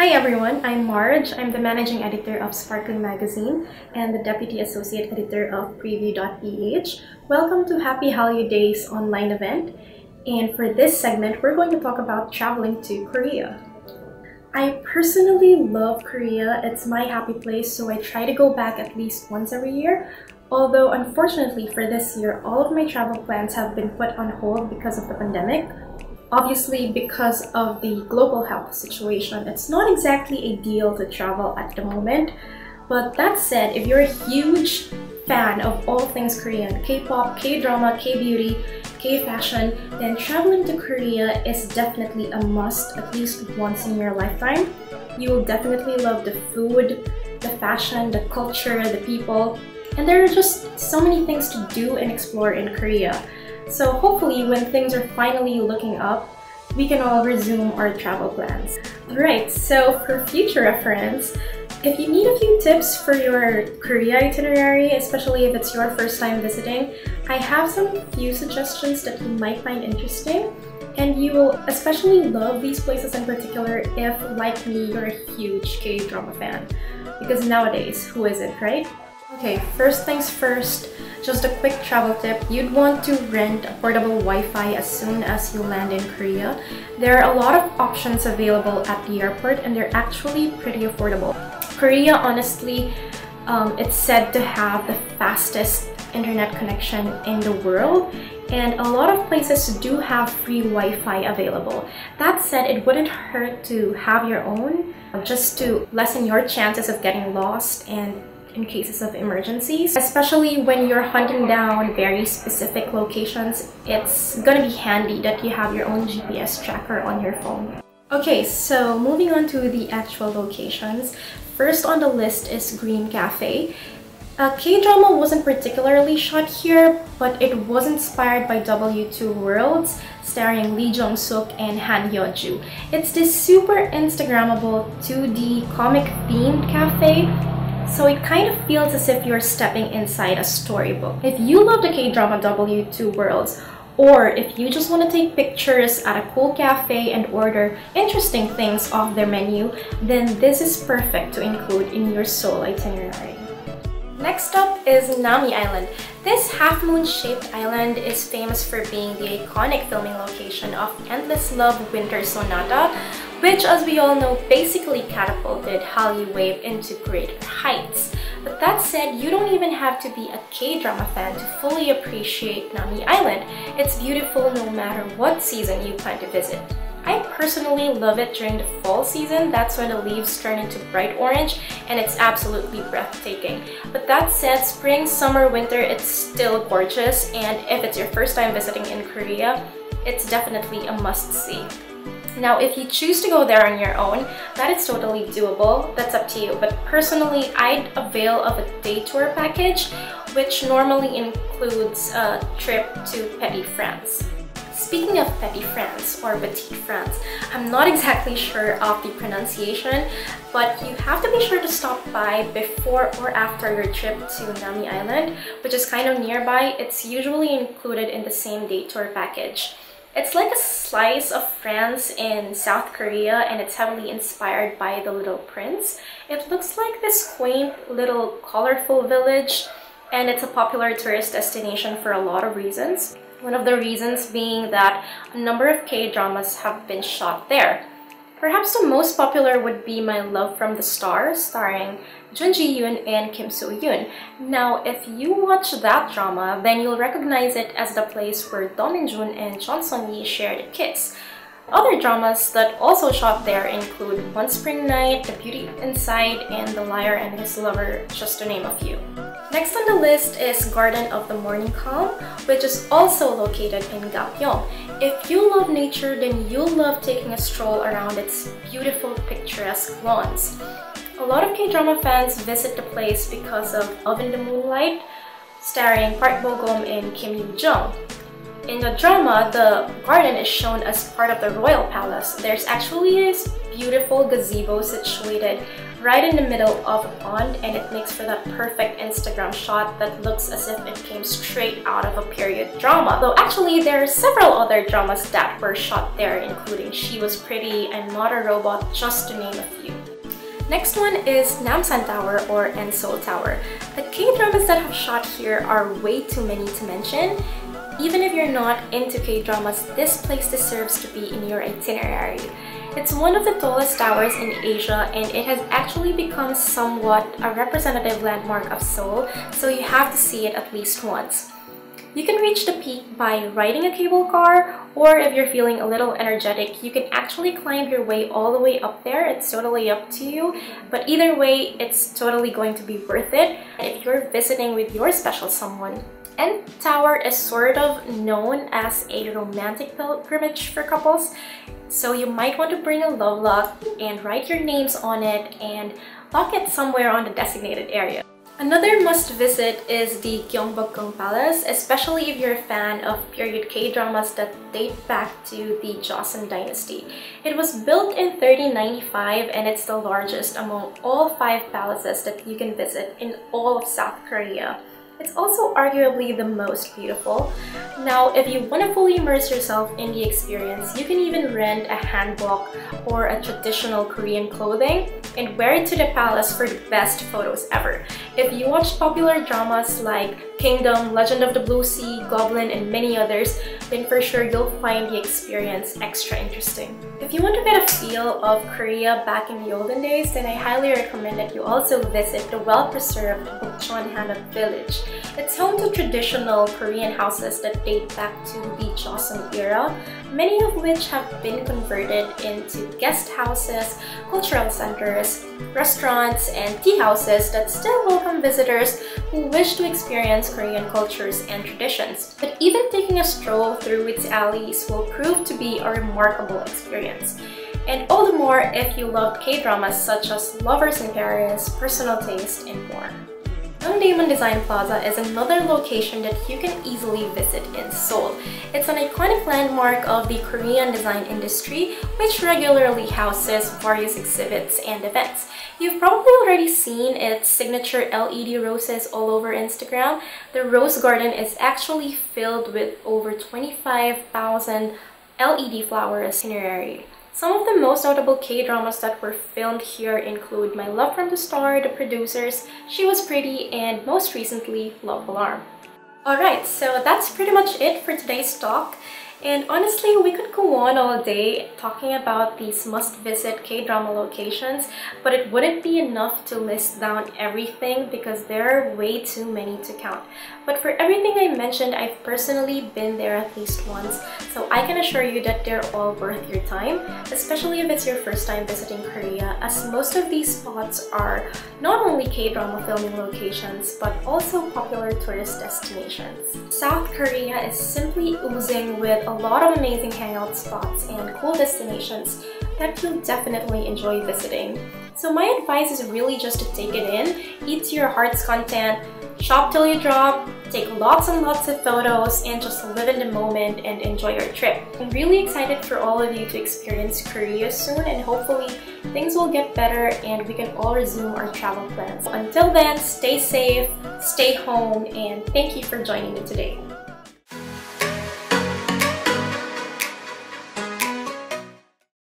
Hi everyone, I'm Marj. I'm the managing editor of Sparkling Magazine and the deputy associate editor of Preview.ph. Welcome to Happy Hallyu Days online event. And for this segment, we're going to talk about traveling to Korea. I personally love Korea. It's my happy place, so I try to go back at least once every year. Although unfortunately for this year, all of my travel plans have been put on hold because of the pandemic. Obviously, because of the global health situation, it's not exactly a deal to travel at the moment. But that said, if you're a huge fan of all things Korean, K-pop, K-drama, K-beauty, K-fashion, then traveling to Korea is definitely a must at least once in your lifetime. You will definitely love the food, the fashion, the culture, the people, and there are just so many things to do and explore in Korea. So hopefully when things are finally looking up, we can all resume our travel plans. Alright, so for future reference, if you need a few tips for your Korea itinerary, especially if it's your first time visiting, I have some few suggestions that you might find interesting. And you will especially love these places in particular if, like me, you're a huge K-drama fan. Because nowadays, who isn't, right? Okay, first things first, just a quick travel tip. You'd want to rent a portable Wi-Fi as soon as you land in Korea. There are a lot of options available at the airport and they're actually pretty affordable. Korea, honestly, it's said to have the fastest internet connection in the world, and a lot of places do have free Wi-Fi available. That said, it wouldn't hurt to have your own, just to lessen your chances of getting lost and in cases of emergencies. Especially when you're hunting down very specific locations, it's gonna be handy that you have your own GPS tracker on your phone. Okay, so moving on to the actual locations. First on the list is Green Cafe. K-drama wasn't particularly shot here, but it was inspired by W2 Worlds, starring Lee Jong-suk and Han Hyo-ju. It's this super Instagrammable 2D comic-themed cafe, so it kind of feels as if you're stepping inside a storybook. If you love the K-drama W2 Worlds, or if you just want to take pictures at a cool cafe and order interesting things off their menu, then this is perfect to include in your Seoul itinerary. Next up is Nami Island. This half-moon-shaped island is famous for being the iconic filming location of Endless Love Winter Sonata, which, as we all know, basically catapulted Hallyu Wave into greater heights. But that said, you don't even have to be a K-drama fan to fully appreciate Nami Island. It's beautiful no matter what season you plan to visit. I personally love it during the fall season. That's when the leaves turn into bright orange and it's absolutely breathtaking. But that said, spring, summer, winter, it's still gorgeous, and if it's your first time visiting in Korea, it's definitely a must-see. Now, if you choose to go there on your own, that is totally doable. That's up to you. But personally, I'd avail of a day tour package, which normally includes a trip to Petit France. Speaking of Petit France or Petite France, I'm not exactly sure of the pronunciation, but you have to be sure to stop by before or after your trip to Nami Island, which is kind of nearby. It's usually included in the same day tour package. It's like a slice of France in South Korea, and it's heavily inspired by The Little Prince. It looks like this quaint little colorful village, and it's a popular tourist destination for a lot of reasons. One of the reasons being that a number of K-dramas have been shot there. Perhaps the most popular would be My Love from the Stars, starring Jun Ji-yoon and Kim So-yoon. Now, if you watch that drama, then you'll recognize it as the place where Do Min-jun and Chon Sung-yi shared a kiss. Other dramas that also shot there include One Spring Night, The Beauty Inside, and The Liar and His Lover, just to name a few. Next on the list is Garden of the Morning Calm, which is also located in Gapyeong. If you love nature, then you'll love taking a stroll around its beautiful, picturesque lawns. A lot of K-drama fans visit the place because of Love in the Moonlight, starring Park Bo-gum and Kim Yoo-jung. In the drama, the garden is shown as part of the royal palace. There's actually this beautiful gazebo situated right in the middle of a pond, and it makes for that perfect Instagram shot that looks as if it came straight out of a period drama. Though actually there are several other dramas that were shot there, including She Was Pretty and Not a Robot, just to name a few. Next one is Namsan Tower or Seoul Tower. The K-dramas that have shot here are way too many to mention. Even if you're not into K-dramas, this place deserves to be in your itinerary. It's one of the tallest towers in Asia, and it has actually become somewhat a representative landmark of Seoul, so you have to see it at least once. You can reach the peak by riding a cable car, or if you're feeling a little energetic, you can actually climb your way all the way up there. It's totally up to you, but either way, it's totally going to be worth it if you're visiting with your special someone. And Tower is sort of known as a romantic pilgrimage for couples, so you might want to bring a love lock and write your names on it and lock it somewhere on the designated area. Another must-visit is the Gyeongbokgung Palace, especially if you're a fan of period K-dramas that date back to the Joseon dynasty. It was built in 1395 and it's the largest among all 5 palaces that you can visit in all of South Korea. It's also arguably the most beautiful. Now, if you want to fully immerse yourself in the experience, you can even rent a hanbok or a traditional Korean clothing and wear it to the palace for the best photos ever. If you watch popular dramas like Kingdom, Legend of the Blue Sea, Goblin, and many others, then for sure you'll find the experience extra interesting. If you want to get a feel of Korea back in the olden days, then I highly recommend that you also visit the well-preserved Bukchon Hanok village. It's home to traditional Korean houses that date back to the Joseon era, many of which have been converted into guest houses, cultural centers, restaurants, and tea houses that still welcome visitors who wish to experience Korean cultures and traditions. But even taking a stroll through its alleys will prove to be a remarkable experience. And all the more if you love K-dramas such as Lovers in Paris, Personal Taste, and more. Yeongdaemun Design Plaza is another location that you can easily visit in Seoul. It's an iconic landmark of the Korean design industry, which regularly houses various exhibits and events. You've probably already seen its signature LED roses all over Instagram. The rose garden is actually filled with over 25,000 LED flowers. Itinerary. Some of the most notable K-dramas that were filmed here include My Love from the Star, The Producers, She Was Pretty, and most recently, Love Alarm. Alright, so that's pretty much it for today's talk. And honestly, we could go on all day talking about these must-visit K-drama locations, but it wouldn't be enough to list down everything because there are way too many to count. But for everything I mentioned, I've personally been there at least once, so I can assure you that they're all worth your time, especially if it's your first time visiting Korea, as most of these spots are not only K-drama filming locations, but also popular tourist destinations. South Korea is simply oozing with a lot of amazing hangout spots and cool destinations that you'll definitely enjoy visiting. So my advice is really just to take it in, eat to your heart's content, shop till you drop, take lots and lots of photos, and just live in the moment and enjoy your trip. I'm really excited for all of you to experience Korea soon, and hopefully things will get better and we can all resume our travel plans. Until then, stay safe, stay home, and thank you for joining me today.